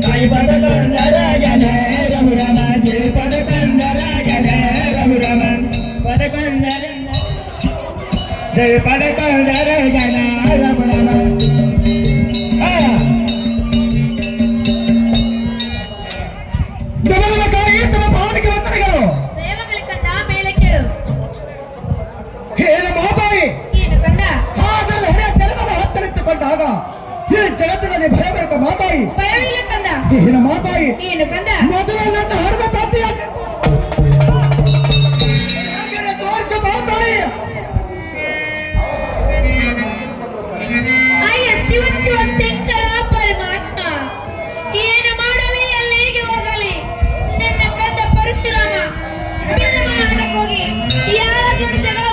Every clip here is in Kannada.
ಸಾಯಿ ಪದಕೊಂಡರ ಜನ ರಮು ರಮ ಜಯ ಪದಕೊಂಡರ ಜನ ರಮು ರಮ ಪದಕೊಂಡರ ಜಯ ಪದಕೊಂಡರ ಜನ ರಮು ರಮ ತಮ್ಮ ಭಾವನೆಗೆ ವಂದನೆಗಳು ಸೇವಗಳಿಕಂದ ಮೇಲೆ ಕೇಳು ಏನು ಮಾತಾಡಿ ಏನು ಕಂದ ಆದರೆ ಹೊರೆ ಜನ್ಮದ ಹತ್ತರಿತ್ತುಕೊಂಡಾಗ ಈ ಜಗತ್ತಿನಲ್ಲಿ ಭಯಬೇಕು ಮಾತಾಡಿ ಭಯವಿಲ್ಲ ಕಂದ ಏನು ಮಾತಾಡಿ ಏನು ಕಂದ ಮೊದಲು ನನ್ನ ಹಡದ ತಾತಿಯಾಗಿ ತೋರಿಸ ಮಾತಾಡಿ ಅಯ್ಯ ಶಿವ ಶಿವ ಶಂಕರ ಪರಮಾತ್ಮ ಏನು ಮಾಡಲಿ ಎಲ್ಲಿಗೆ ಹೋಗಲಿ ನನ್ನ ಕಂದ ಪರಶುರಾಮ ಬಿಲ್ಲವನ ಹೋಗಿ ಯಾರ ಜೋಡಿ ಜಗಳ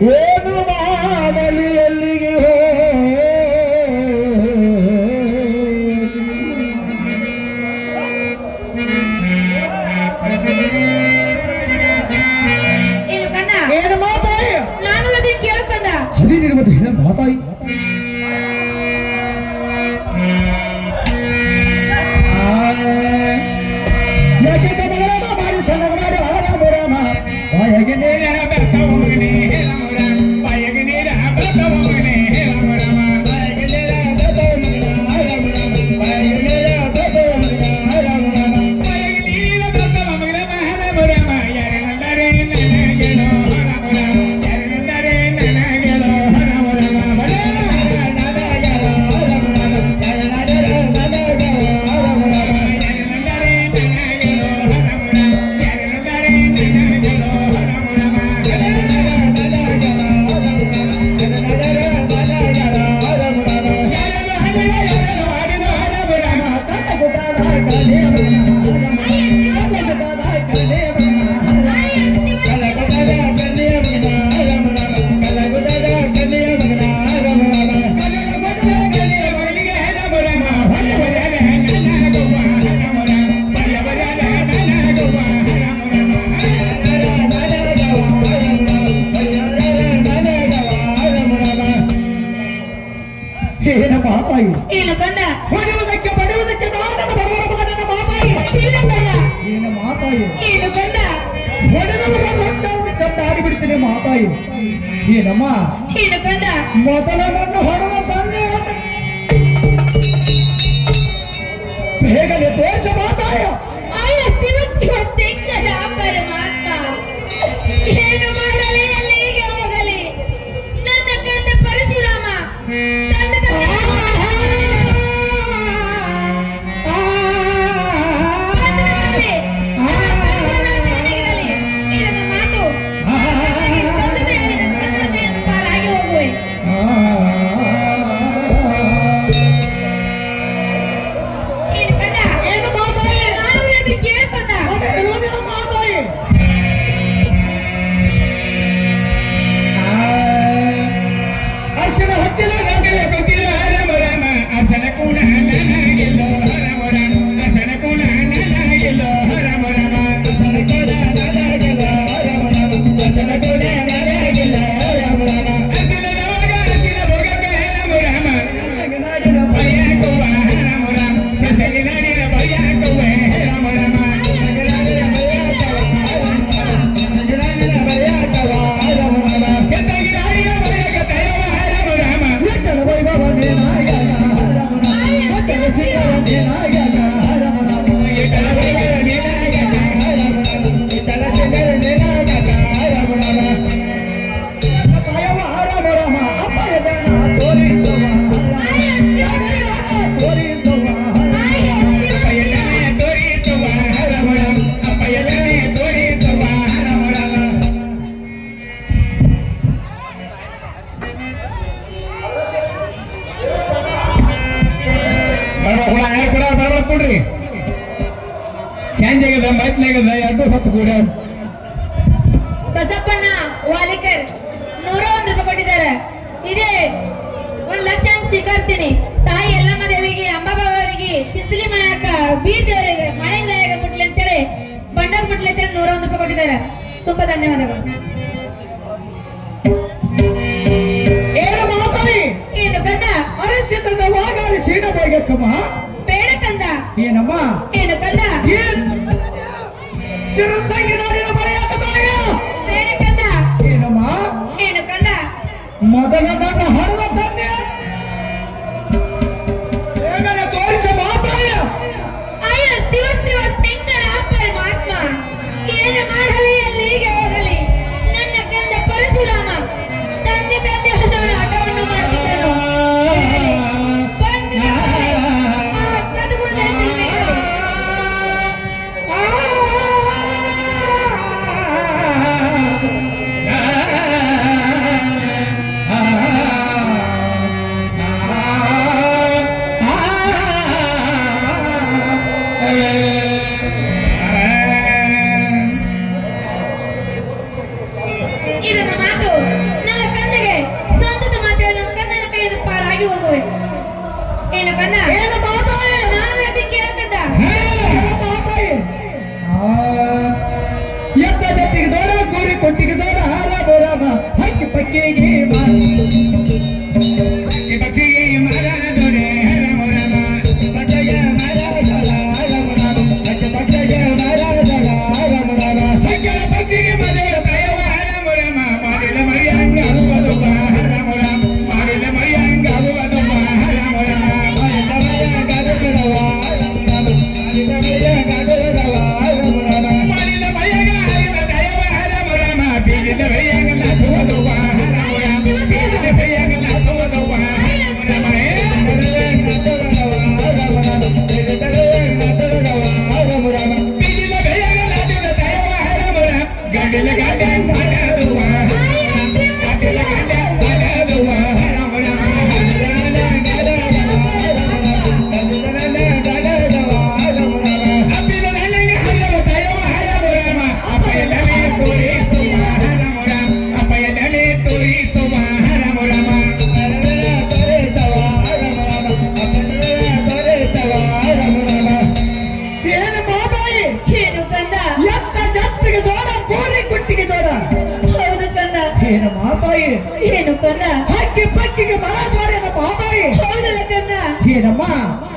ಏನು ಮಾಡಲಿ ಎಲ್ಲಿಗೆ ಏನು ಕಂದ ಏನು ಮಾತಾಯಿ ನಾನು ಅದನ್ನ ಕೇಳು ಕಂದ ಅದೇನಿರ್ಬೋದು ಹೇಳ ಮಾತಾಯಿ ಯಾಕೆ ಮಗಳ ಮಾಡಿ ಸಣ್ಣ ಮಾಡಿ ಅವರ ಮುರಾಮ ಬಾಯಗೆ ನೀರ ಬೆತ್ತ ಹೋಗನೆ ಬಾಯಗೆ ನೀರ ಬೆತ್ತ ಹೋಗನೆ ಬಾಯಗೆ ನೀರ ಬೆತ್ತ ಬಾಯಗೆ ನೀರ ಬೆತ್ತ ಬಾಯಗೆ ನೀರ ಬೆತ್ತ ಮಗನ ಮಹನ ಮುರಾಮ ಯಾರೆಂದರೆ ನನಗೆನೋ ಯಾರೆಂದರೆ ನನಗೆನೋ ಏನು ಮಾತಾಯಿ ಏನು ಕಂದ ಹೊಡೆಯುವುದಕ್ಕೆ ಬಡಿಯುವುದಕ್ಕೆ ನಾನು ಬಡವರ ಮಗನನ್ನ ಮಾತಾಯಿ ಇಲ್ಲ ಕಂದ ಏನು ಮಾತಾಯಿ ಏನು ಕಂದ ಹೊಡೆದವರ ರೊಟ್ಟವನ್ನು ಚಂದ ಆಡಿಬಿಡ್ತೀನಿ ಮಾತಾಯಿ ಏನಮ್ಮ ಏನು ಕಂದ ಮೊದಲ ನನ್ನ ಹೊಡೆದ ತಂದೆ ಬೇಗನೆ ತೋರಿಸ ಮಾತಾಯ ಅಯ್ಯ ಶಿವ ಶಿವ ಶಂಕರ ಪರಮಾತ್ಮ ಏನು ಮಾಡಲಿ ಎಲ್ಲಿಗೆ ಹೋಗಲಿ ನನ್ನ ಕಂದ ಪರಶುರಾಮ ತಂದದ ಮಾತು ಪಾರಾಗಿ ಹೋಗುವೆ ಏನು ಕಂದ ಏನು ಮಾತಾಯಿ ನಾನು ಅದು ಕೇಳ್ಕೊಂಡ ಎಲ್ಲವನ್ನೆಲ್ಲ ಮಾತಾಯಿ ಅರ್ಶನ ಹಚ್ಚಲ ಸಕಲ ಕೊಟ್ಟಿರ ರಾಮ ರಾಮ ಅತನ ಕೂಡ ನನಗೆಲ್ಲೋ ರಾಮ ರಾಮ ಅತನ ಕೂಡ ನನಗೆಲ್ಲೋ ರಾಮ ರಾಮ ಅತನ ಕೂಡ ನನಗೆಲ್ಲೋ ರಾಮ ರಾಮ ಅತನ ಕೂಡ ನನಗೆಲ್ಲೋ ರಾಮ ರಾಮ ಅತನ ನವಗ ಅತಿನ ಭೋಗಕ್ಕೆ ರಾಮ ರಾಮ ಸಸಗಿನಾಡಿನ ಬಯ್ಯಾಕುವ ರಾಮ ರಾಮ ಸಸಗಿನಾಡಿನ ಬಯ್ಯಾಕುವ ರಾಮ ರಾಮ ಸಸಗಿನಾಡಿನ ಬಯ್ಯಾಕುವ ಸಸಗಿನಾಡಿನ ಬಯ್ಯಾಕುವ ರಾಮ ರಾಮ ಸಸಗಿನಾಡಿನ ಬಯ್ಯಾಕ ದಯವ ರಾಮ ರಾಮ ವಿಠಲ ವೈಭವ ದೇನಾಯ ರಾಮ ರಾಮ ವಿಠಲ ಶಿವ ದೇನಾಯ ರಾಮ ರಾಮ ವಿಠಲ ವೈಭವ ದೇನಾಯ ರಾಮ ರಾಮ ವಿಠಲ ಶಿವ ದೇನಾಯ ರಾಮ ರಾಮ ದಯವ ರಾಮ ರಾಮ ಅಪ್ಪಯ ದಾನ ತೋರಿಸುವ ತೋರಿಸುವ ಅಪ್ಪಯ ದಾನ ತೋರಿಸುವ ರಾಮ ರಾಮ ಅಪ್ಪಯ ದಾನ ತೋರಿಸುವ ರಾಮ ರಾಮ ಕೊಡ್ರಿ ಸಂಜೆಗದ ಮೈತ್ನಾಗದ ಎರಡು ಹೊತ್ತು ಕೂಡ ಬಸಪ್ಪಣ್ಣ ವಾಲಿಕರ್ 101 ರೂಪಾಯಿ ಕೊಟ್ಟಿದ್ದಾರೆ ಇದೇ 1 ಲಕ್ಷ ಸ್ವೀಕರಿಸ್ತೀನಿ ತಾಯಿ ಎಲ್ಲಮ್ಮ ದೇವಿಗೆ ಅಂಬಾಬಾವರಿಗೆ ಚಿಂಚಲಿ ಮನೆಯಕ್ಕ ಬೀರ್ ದೇವರಿಗೆ ಮಳೆ ಮುಟ್ಲಿ ಅಂತ 101 ರೂಪಾಯಿ ಕೊಟ್ಟಿದ್ದಾರೆ. ತುಂಬಾ ಧನ್ಯವಾದಗಳು. ಏನು ಮಾತಾಡಿ ಏನು ಕಂದ? ಅರಸಿದ್ರದ ವಾಗಾರಿ ಸೀನ ಬೇಗಕ್ಕಮ್ಮ. ಬೇಡ ಕಂದ. ಏನಮ್ಮ ಏನು ಕಂದ? ಏನ್ ಶಿರಸಂಗಿ ನಾಡಿನ ಬಳೆಯಾಟ ತಾಯ. ಬೇಡ ಕಂದ. ಏನಮ್ಮ ಏನು ಕಂದ? ಮೊದಲ ನನ್ನ ಹಣದ ತಂದೆ ಬೇಗನೆ ತೋರಿಸ ಮಾತಾಯ. ಅಯ್ಯ ಶಿವ ಶಿವ ಶಂಕರ ಪರಮಾತ್ಮ, ಏನು ಮಾಡಲಿ ಎಲ್ಲಿಗೆ ಹೋಗಲಿ ನನ್ನ ಕಂದ ಪರಶುರಾಮ ತಂದೆ ತಂದೆ ಅನ್ನೋನು ಆಟವನ್ನು ಮಾಡ್ತಿದ್ದನು. ಬಂದು ಆ ಸದ್ಗುರುಗಳ ತಿಳಿಮೆಗೆ ಇದನ್ನ ಮಾತು ನನ್ನ ಕಂದಗೆ ಸಂತತ ಮಾತೆ ನನ್ನ ಕಂದನ ಕೈಯಿಂದ ಪಾರಾಗಿ ಹೋಗುವೆ. ಏನು ಕಂದ? ಏನು ಮಾತಾಯ. ನಾನು ಅದಕ್ಕೆ ಕೇಳ್ಕಂದ. ಎತ್ತ ಜತ್ತಿಗೆ ಜೋರ ಕೂರಿ ಕೊಟ್ಟಿಗೆ ಜೋರ ಹಾರ ಬೋರಾಮ ಹಕ್ಕಿ ಪಕ್ಕಿಗೆ ಪಕ್ಕಿಗೆ ಮರ ದೊರೆ ಹರ ಮೊರಮ ಪಟ್ಟಗೆ ಮರ ದಳ ಹರ ಮೊರಮ ಪಟ್ಟಗೆ ಮರ ದಳ ಹರ ಮೊರಮ ಹಕ್ಕಲ ಪಕ್ಕಿಗೆ ಮದುವೆ ದಯವ ಹರ ಮೊರಮ ಮಾಡಿದ ಮರಿಯಂಗ ಅರುವುದು ಹರ ಮೊರಮ ಮಾಡಿದ ಮರಿಯಂಗ ಅರುವುದು ಹರ ಮೊರಮ ಮಾಡಿದ ಮರಿಯಂಗ ಅರುವುದವ ಹರ ಮೊರಮ ಮಾಡಿದ ಮರಿಯಂಗ ಅರುವುದವ ಹರ ಮೊರಮ ಮಾಡಿದ ಮರಿಯಂಗ ಅರಿವ ದಯವ ಹರ ಮೊರಮ ಬೀಳಿದ ಮರಿಯಂಗ ನಾಟುವುದು ಹರ ಮೊರಮ ಬೀಳಿದ ಮರಿಯಂಗ ನಾಟುವುದು ಹರ ಮೊರಮ ಬೀಳಿದ ಮರಿಯಂಗ ನಾಟುವುದು ದಯವ ಹರ ಮೊರಮ ಗಂಡಿಲ ಗಂಡ ಮಾಡದುವ ಗಂಡಿಲ ಗಂಡ ಮಾಡದುವ ಹರ ಮೊರಮ ಅಪ್ಪಿದ ನನಗೆ ಹರವ ದಯವ ಹರ ಮೊರಮ ಅಪ್ಪಯದಲ್ಲಿ ತೋರಿಸುವ ಹರ ಮೊರಮ ಅಪ್ಪಯದಲ್ಲಿ ತೋರಿಸುವ ಹರ ಮೊರಮ ತೋರಿಸವ ಹರ ಮೊರಮ ತೋರಿಸವ ಹರ ಮೊರಮ. ಏನು ಮಾತಾಯಿ. ಏನು ಕಂದ? ಎತ್ತ ಜತ್ತಿಗೆ ಜೋರ ಕೋರಿ ಕುಟ್ಟಿಗೆ ಜೋರ. ಹೌದು ಕಂದ. ಏನು ಮಾತಾಯಿ. ಏನು ಕಂದ? ಹಕ್ಕಿ ಪಕ್ಕಿಗೆ ಮರ ದ್ವಾರೇನ ಮಾತಾಯಿ. ಹೌದಲ್ಲ ಕಂದ. ಏನಮ್ಮ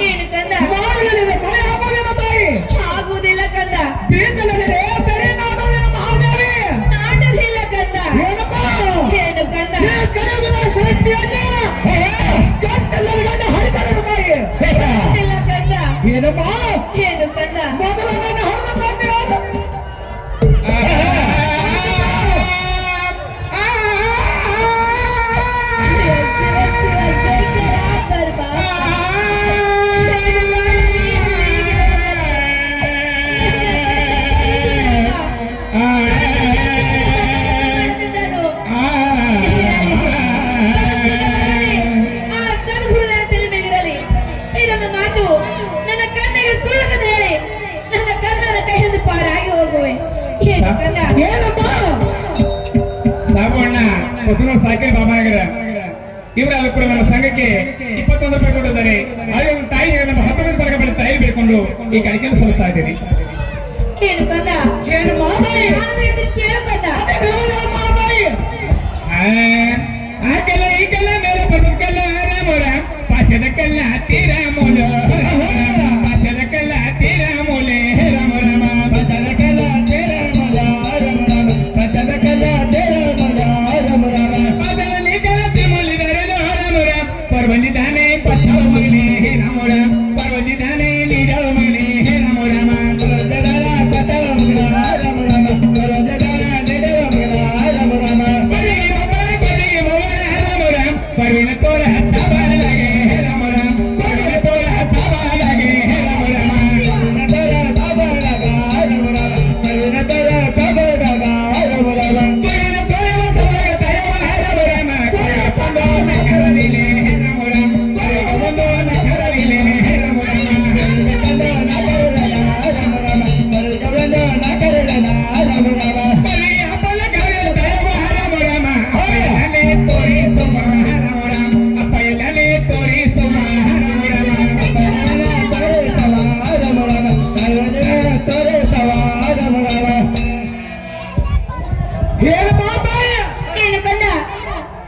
ಏನು ಕಂದ? ಮಾಡಲಿದೆ ಮಳೆ ಆಗೋದೇನ ತಾಯಿ. ಆಗುವುದಿಲ್ಲ ಕಂದ. ಬೀಜಲಿದೆ ಬೆಳೆ ನಾಡೋದೇನ ಮಹಾದೇವಿ. ನಾಟದಿಲ್ಲ ಕಂದ. ಏನಮ್ಮ ಏನು ಕಂದ? ಈ ಕಲಿಯುಗದ ಸೃಷ್ಟಿಯಲ್ಲಿ ಗಂಟೆಲ್ಲರ ಗಂಡ ಹರಿತಾರೆ ತಾಯಿ. ಇಲ್ಲ ಕಂದ. ಏನಮ್ಮ ಏನು ಕಂದ? ಮೊದಲ ನನ್ನ ಹೊಡೆದ ತಂದೆ ಇದೊಂದು ಮಾತು ನನ್ನ ಕಣ್ಣಿಗೆ ಸುಳ್ಳದನ್ನು ಹೇಳಿ ನನ್ನ ಕಣ್ಣನ ಕೈಯಿಂದ ಪಾರಾಗಿ ಹೋಗುವೆ. ಏನು ಕಂದ? ಏನಮ್ಮ ಸಾಬಣ್ಣ ಹೊಸನೂರು ಸಾಕಿನ ಬಾಬಾನಗರ ಇವರ ಕೂಡ ನಮ್ಮ ಸಂಘಕ್ಕೆ 21 ರೂಪಾಯಿ ಕೊಟ್ಟಿದ್ದಾರೆ. ಹಾಗೆ ಒಂದು ತಾಯಿಗೆ ನಮ್ಮ 19 ವರ್ಗ ಬಳಿ ತಾಯಿ ಬೇಡ್ಕೊಂಡು ಈ ಕಡಿಕೆ ಸಲ್ಲುತ್ತಾ ಇದ್ದೀರಿ. ಏನು ಕಂದ? ಏನು ಮಾತಾಯಿ. ನಾನು ಇದನ್ನು ಕೇಳು ಕಂದ. ಮಾತಾಯಿ. ಆಕಲ ಈಕಲ ಮೇಲೆ ಬದುಕಲ್ಲ ರಾಮರ ಪಾಶದ ಕಲ್ಲ ಹತ್ತಿರ ಮೂಲ ಪಾಶದ ಕಲ್ಲ ಹತ್ತಿರ ಮೂಲೆ ರಾಮ ರಾಮ ಪಾಶದ ಕಲ್ಲ ಹತ್ತಿರ ಮೂಲ ರಾಮ ರಾಮ ಪಾಶದ ಕಲ್ಲ ಹತ್ತಿರ ಮೂಲ ರಾಮ ರಾಮ ಪಾಶದ ನೀಕಲ ತಿರುಮಲಿದರೆ ರಾಮ ರಾಮ ಪರ್ವಂದಿದ್ದಾನೆ ಪಟ್ಟವ ಮಗನೇ ರಾಮ ರಾಮ ಪರ್ವಂದಿದ್ದಾನೆ ನೀಡವ ಮಗನೇ ರಾಮ ರಾಮ ಪರ್ವಂದರ ಪಟ್ಟವ ಮಗನ ರಾಮ ರಾಮ ಪರ್ವಂದರ ನೀಡವ ಮಗನ ರಾಮ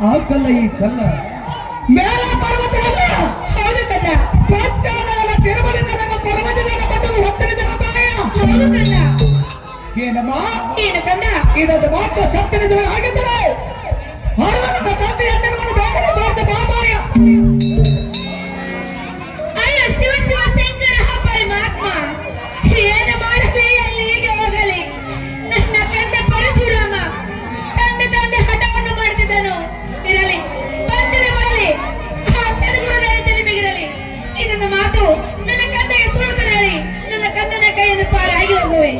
ಆ ಕಲ್ಲ ಈ ಕಲ್ಲ ಮೇಲ ಪರ್ವತಗಲ್ಲ ಹೌದು ಕಂದ ಪಂಚಾದಗಳ ತಿರುಮಲದೊಳಗ ಪರ್ವತಗಳ ಬಂದದು ಹೊತ್ತನೆ ಜನದಾಯ ಹೌದು ಕಂದ ಏನಮ್ಮ ಏನು ಕಂದ ಇದೊಂದು ಮಾತು ಸತ್ಯ ನಿಜವಾಗಿದ್ದರೆ ಹರವನ ತಂದೆ ಎಂದಿರುವನು ಬೇಗನೆ ತೋರಿಸ ಬಾದಾಯ ಅಯ್ಯ ಶಿವ ಶಿವ ಶಂಕರ ಪರಮಾತ್ಮ ಏನು ಮಾಡಲಿ ಅಲ್ಲಿಗೆ ಹೋಗಲಿ ನನ್ನ ಕಂದ ಪರಶುರಾಮ ತಂದೆ ಹಠವನ್ನು ಮಾಡುತ್ತಿದ್ದನು ಇರಲಿ ಬಂಧನ ಬರಲಿ ಆ ಸದ್ಗುರುಗಳ ತಲೆಮೆಗಿರಲಿ ಇದನ್ನ ಮಾತು ನನ್ನ ಕಂದಗೆ ಸುಳ್ಳುತ್ತೇನೆ ನನ್ನ ಕಂದನ ಕೈಯನ್ನು ಪಾರಾಗಿ ಹೋಗುವೆ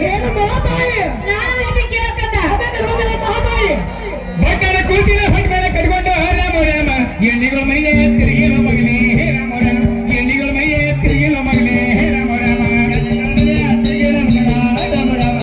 ಏನು ಮಹಾತಾಯಿ ನಾನು ಇದಕ್ಕೆ ಕೇಳಕಂದ ಅದೇ ಮಹಾತಾಯಿ ಭಟ್ಟರ ಕೂತಿನ